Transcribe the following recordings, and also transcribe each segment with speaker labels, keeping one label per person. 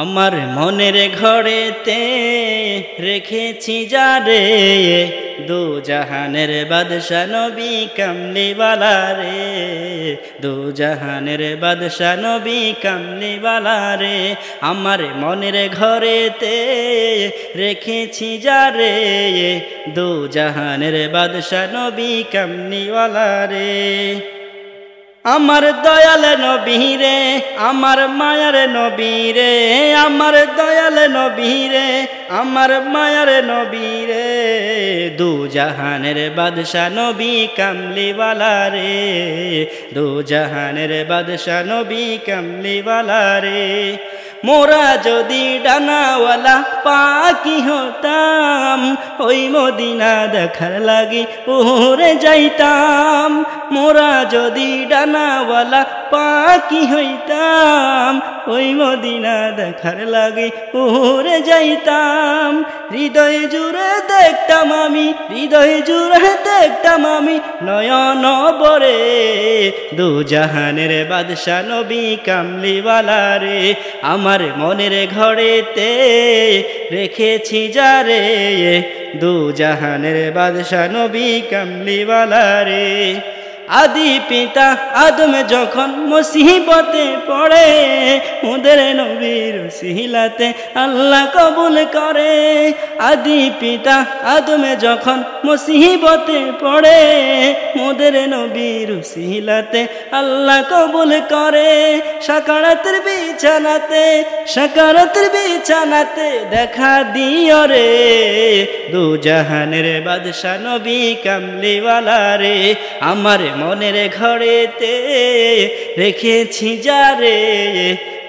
Speaker 1: আমার মনের ঘরেতে রেখেছি যারে দু জাহানের বাদশা নবী কামলিওয়ালা রে, দু জাহানের বাদশা নবী কামলিওয়ালা রে। আমার মনের ঘরেতে রেখেছি যারে দু জাহানের বাদশা নবী কামলিওয়ালা রে। আমার দয়াল নবী রে, আমার মায়ার নবী রে, আমার দয়াল নবী রে, আমার মায়ার নবী রে, দু জাহানের বাদশা নবী কামলিওয়ালা রে, দু জাহানের বাদশা নবী কামলিওয়ালা রে। মোরা যদি ডানাওয়ালা পাখি হতাম, ওই মদিনা দেখার লাগি উড়ে যাইতাম। মোরা যদি ডানাওয়ালা পাখি হইতাম, ওই মদিনা দেখার লাগি উড়ে যাইতাম। হৃদয় জুড়ে দেখতাম আমি, হৃদয় জুড়ে দেখতাম আমি নয়ন বরে, দু জাহানের বাদশা নবী কামলিওয়ালা রে। আমার মনের ঘরেতে রেখেছি যারে দু জাহানের বাদশা নবী কামলিওয়ালা রে। আদি পিতা আদম যখন মুসিবতে পড়ে, ওদের নবীর উসিলাতে আল্লাহ কবুল করে। আদি পিতা আদম যখন মুসিবতে পড়ে, ওদের নবীর উসিলাতে আল্লাহ কবুল করে। সাকারাতের বিছানাতে, সাকারাতের বিছানাতে দেখা দিও রে, দু জাহানের বাদশা নবী কামলিওয়ালা রে। আমার মনের ঘরেতে রেখেছি যারে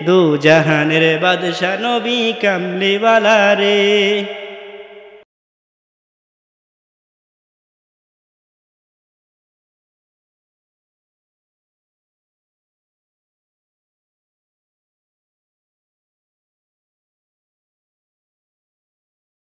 Speaker 1: দু জাহানের বাদশা নবী কামলিওয়ালা রে।